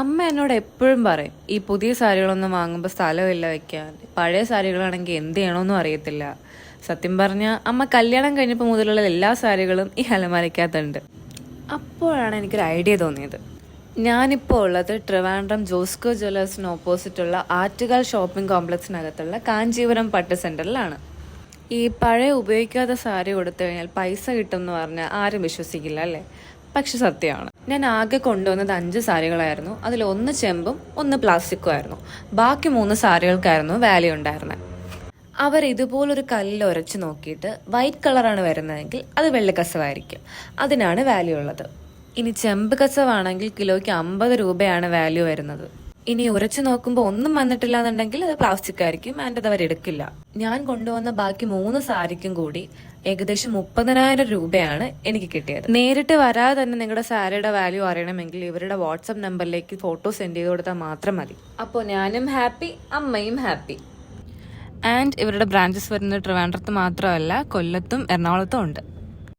അമ്മ എന്നോട് എപ്പോഴും പറയും ഈ പുതിയ സാരികളൊന്നും വാങ്ങുമ്പോൾ സ്ഥലമില്ല വെക്കാൻ, പഴയ സാരികളാണെങ്കിൽ എന്ത് ചെയ്യണമെന്നും അറിയത്തില്ല. സത്യം പറഞ്ഞാൽ അമ്മ കല്യാണം കഴിഞ്ഞപ്പോൾ മുതലുള്ള എല്ലാ സാരികളും ഈ അലമാരയ്ക്കകത്തുണ്ട്. അപ്പോഴാണ് എനിക്കൊരു ഐഡിയ തോന്നിയത്. ഞാനിപ്പോൾ ഉള്ളത് ട്രിവാൻഡ്രം ജോസ്കോ ജ്വല്ലേഴ്സിന് ഓപ്പോസിറ്റുള്ള ആറ്റുകാൽ ഷോപ്പിംഗ് കോംപ്ലക്സിനകത്തുള്ള കാഞ്ചീപുരം പട്ട് സെൻറ്ററിലാണ്. ഈ പഴയ ഉപയോഗിക്കാത്ത സാരി കൊടുത്തു കഴിഞ്ഞാൽ പൈസ കിട്ടും എന്ന് പറഞ്ഞാൽ ആരും വിശ്വസിക്കില്ല അല്ലേ? പക്ഷെ സത്യമാണ്. ഞാൻ ആകെ കൊണ്ടുവന്നത് 5 സാരികളായിരുന്നു. അതിൽ 1 ചെമ്പും 1 പ്ലാസ്റ്റിക്കും ആയിരുന്നു. ബാക്കി 3 സാരികൾക്കായിരുന്നു വാല്യൂ ഉണ്ടായിരുന്നത്. അവർ ഇതുപോലൊരു കല്ലിൽ ഉരച്ച് നോക്കിയിട്ട് വൈറ്റ് കളറാണ് വരുന്നതെങ്കിൽ അത് വെള്ളക്കസവായിരിക്കും, അതിനാണ് വാല്യൂ ഉള്ളത്. ഇനി ചെമ്പ് കസവാണെങ്കിൽ കിലോയ്ക്ക് 50 രൂപയാണ് വാല്യൂ വരുന്നത്. ഇനി ഉരച്ചു നോക്കുമ്പോൾ ഒന്നും വന്നിട്ടില്ല എന്നുണ്ടെങ്കിൽ അത് പ്ലാസ്റ്റിക് ആയിരിക്കും, ആൻഡ് അത് അവരെടുക്കില്ല. ഞാൻ കൊണ്ടുവന്ന ബാക്കി 3 സാരിക്കും കൂടി ഏകദേശം 30,000 രൂപയാണ് എനിക്ക് കിട്ടിയത്. നേരിട്ട് വരാതെ തന്നെ നിങ്ങളുടെ സാരിയുടെ വാല്യൂ അറിയണമെങ്കിൽ ഇവരുടെ വാട്സപ്പ് നമ്പറിലേക്ക് ഫോട്ടോ സെൻഡ് ചെയ്ത് കൊടുത്താൽ മാത്രം മതി. അപ്പോൾ ഞാനും ഹാപ്പി, അമ്മയും ഹാപ്പി. ആൻഡ് ഇവരുടെ ബ്രാഞ്ചസ് വരുന്നത് ട്രിവാൻഡ്രത്ത് മാത്രമല്ല, കൊല്ലത്തും എറണാകുളത്തും ഉണ്ട്.